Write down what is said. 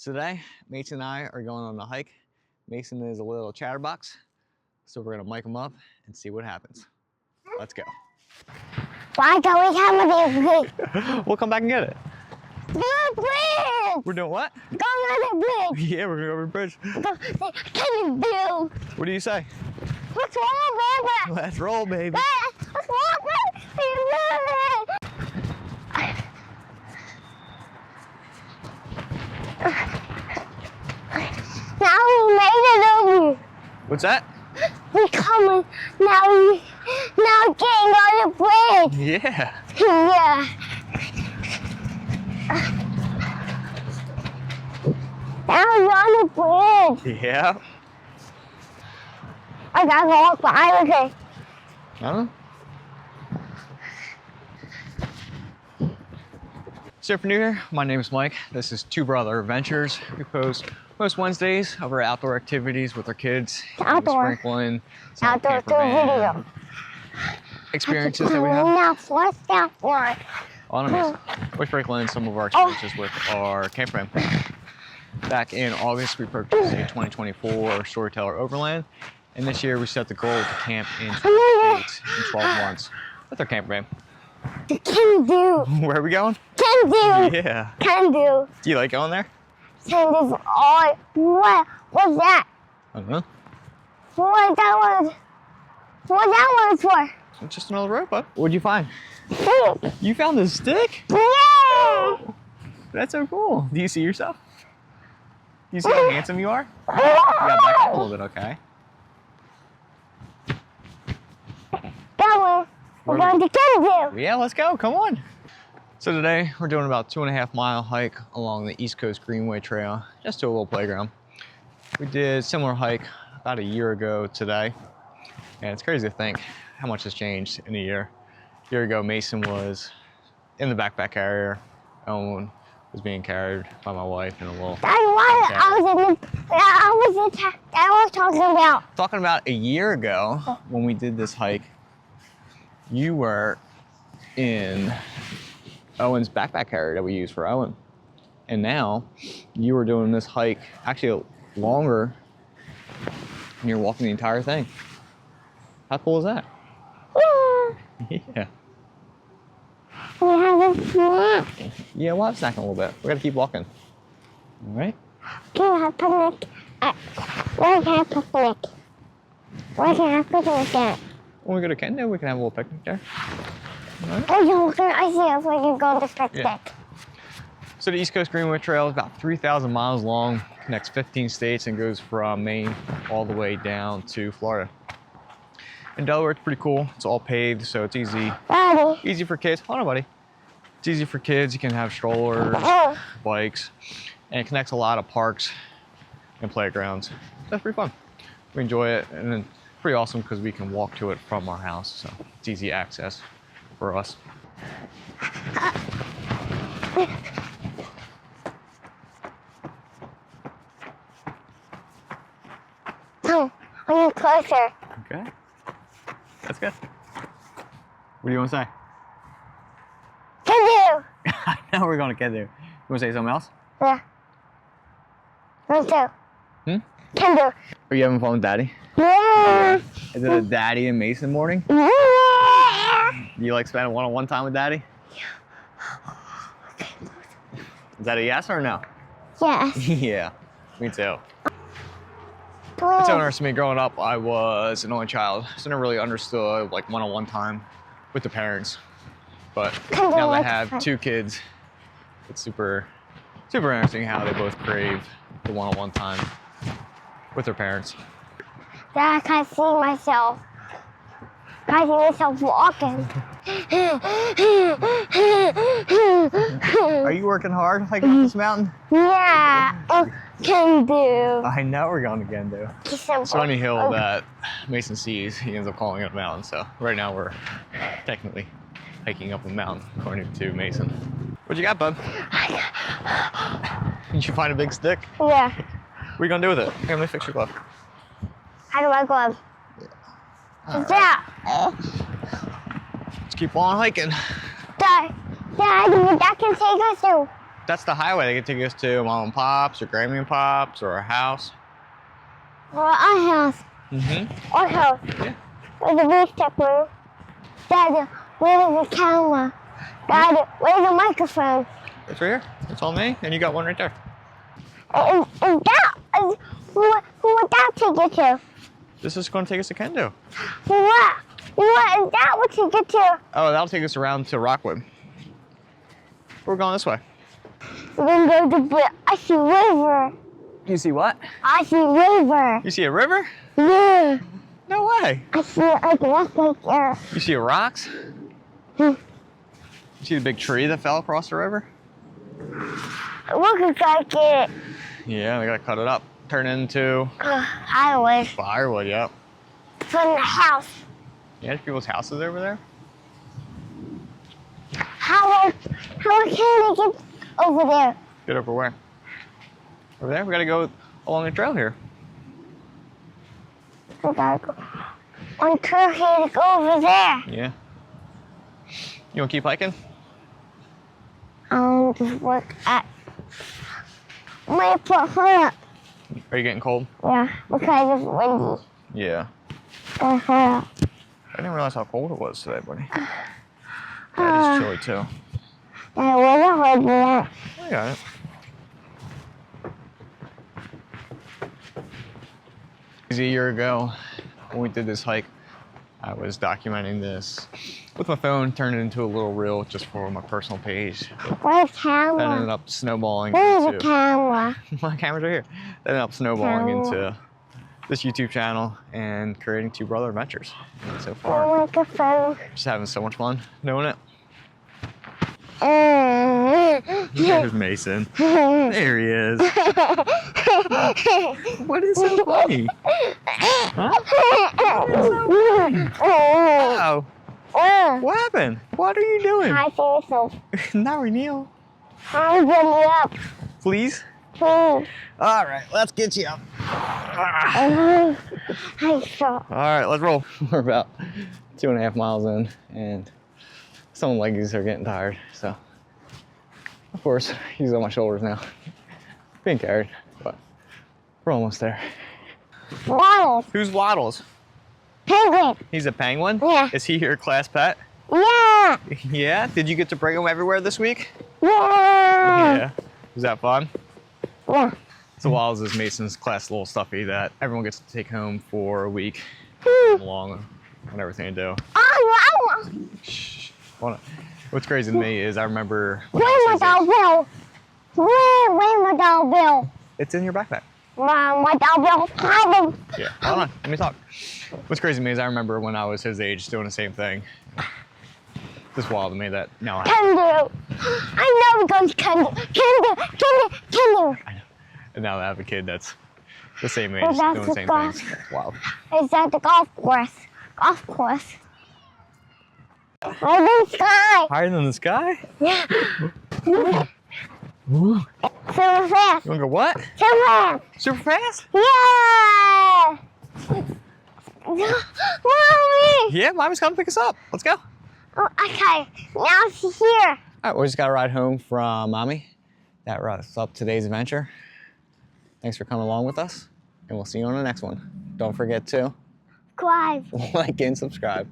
So today, Mason and I are going on a hike. Mason is a little chatterbox, so we're gonna mic him up and see what happens. Let's go. Why don't we have a bridge? We'll come back and get it. Do a bridge! We're doing what? Go on the bridge! Yeah, we're gonna go over the bridge. Can you do? What do you say? Let's roll, baby! Let's roll, baby. Let's roll, baby! Now we made it over. What's that? We coming. Now getting on the bridge. Yeah. Yeah. Now we're on the bridge. Yeah. I gotta walk by, okay. Huh? So if you're new here, my name is Mike. This is Two Brother Adventures. We post most Wednesdays of our outdoor activities with our kids. Outdoor. Sprinkling. Outdoor video. Experiences that we have. Now, what's that for? We're sprinkling some of our experiences with our camper van. Back in August, we purchased a 2024 Storyteller Overland. And this year, we set the goal to camp in 12 states in 12 months with our camper van. Can do. Where are we going? Can do. Yeah. Can do. Do you like going there? Can do. Oh, what's that? I don't know. What that was for? It's just another rope, bud. What'd you find? Stick. You found a stick? Yay! That's so cool. Do you see yourself? Do you see how handsome you are? You got back up a little bit, okay? We're going to Can do. Yeah, let's go. Come on. So today we're doing about 2.5 mile hike along the East Coast Greenway trail, just to a little playground. We did a similar hike about a year ago today, and it's crazy to think how much has changed in a year. A year ago, Mason was in the backpack carrier. Owen was being carried by my wife in a little. I was talking about. Talking about a year ago when we did this hike, you were in Owen's backpack carrier that we use for Owen. And now you were doing this hike actually longer and you're walking the entire thing. How cool is that? Yeah. We have a snack. Yeah, we'll have a snack in a little bit. We gotta keep walking. All right? Can we have picnic? Where can I have picnic? Where can I have picnic at? When we go to Kendo, we can have a little picnic there. All right? Oh, yeah, we're going to ice if we can go to picnic. Yeah. So the East Coast Greenway Trail is about 3,000 miles long, connects 15 states, and goes from Maine all the way down to Florida. In Delaware, it's pretty cool. It's all paved, so it's easy. Daddy. Easy for kids. Hold on, buddy. It's easy for kids. You can have strollers, bikes, and it connects a lot of parks and playgrounds. That's pretty fun. We enjoy it, and then pretty awesome because we can walk to it from our house, so it's easy access for us. Come, I need closer. Okay. That's good. What do you want to say? Can do. I know we're going to get there. You want to say something else? Yeah. Me too. Can do. Are you having fun with Daddy? Yeah. Is it a Daddy and Mason morning? Yeah. Do you like spending one-on-one time with Daddy? Is that a yes or a no? Yes. Yeah, me too. It's so interesting to me. Growing up, I was an only child, so I never really understood like one-on-one time with the parents. But now that I have two kids, it's super interesting how they both crave the one-on-one time with their parents. Dad, I can't see myself. I see myself walking. Are you working hard hiking up this mountain? Yeah. Can do. I know we're going to Gendo. It's funny hill that Mason sees, he ends up calling it a mountain. So right now we're technically hiking up a mountain, according to Mason. What you got, bud? Did you find a big stick? Yeah. What are you gonna do with it? Here, let me fix your glove. How do I glove? Right. Yeah. Let's keep on hiking. Dad, that can take us through. that's the highway. They can take us to Mom and Pop's or Grammy and Pop's or our house. Or our house. Mm-hmm. Our house. Yeah. Where's the big stepper? Daddy, where's the camera? Daddy, where's the microphone? It's right here. It's all me, and you got one right there. Who would that take you to? This is going to take us to Kendo. What? What is that would take you to? Oh, that'll take us around to Rockwood. We're going this way. We're gonna go to the I see river. You see what? I see river. You see a river? Yeah. No way. I see like rock like there. You see rocks? Hmm. You see the big tree that fell across the river? Looks like it. Yeah, they gotta cut it up. Turn it into Highway. firewood, yep. From the house. Yeah, there's people's houses over there. How can they get over there? Get over where? Over there? We gotta go along the trail here. We gotta go on trail here to go over there. Yeah. You wanna keep hiking? Just work at my put her up. Are you getting cold? Yeah, because it's windy. Yeah. Put her up. I didn't realize how cold it was today, buddy. That is chilly too. And where's the hood at? I got it. A year ago, when we did this hike, I was documenting this with my phone, turned it into a little reel just for my personal page. Where's the That ended camera? up snowballing Where's the into camera? my camera's right here. That ended up snowballing Camera. into this YouTube channel and creating Two Brother Adventures. And so The far, microphone. just having so much fun doing it. There's Mason. There he is. What is so funny? Huh? Oh, what happened? What are you doing? Hi, yourself. Not Reneel. Hi, get me up. Please? Please. All right, let's get you up. Hi, so. All right, let's roll. We're about 2.5 miles in, and some leggies are getting tired. So, of course, he's on my shoulders now, being carried. But we're almost there. Waddles. Who's Waddles? Penguin. He's a penguin? Yeah. Is he your class pet? Yeah. Yeah? Did you get to bring him everywhere this week? Yeah. Was that fun? Yeah. So Waddles is Mason's class little stuffy that everyone gets to take home for a week, along on everything to do. Oh, no. Shh. What's crazy to me is I remember when Where's I my was his age- dollar bill? Where's my dollar bill? It's in your backpack. My dollar bill. Hi, Yeah, hold on, let me talk. What's crazy to me is I remember when I was his age doing the same thing. Just wild to me that now I Can do. I know because can do. and now I have a kid that's the same age Well, that's doing the same the things. Wow. Is that the golf course? Golf course. Right in the sky. Higher than the sky? Yeah. You Super fast. wanna go what? Super fast. Super fast? Yeah. Mommy. Yeah, mommy's coming to pick us up. Let's go. Oh, okay. Now she's here. All right, we just got a ride home from mommy. That wraps up today's adventure. Thanks for coming along with us, and we'll see you on the next one. Don't forget to Subscribe. like and subscribe.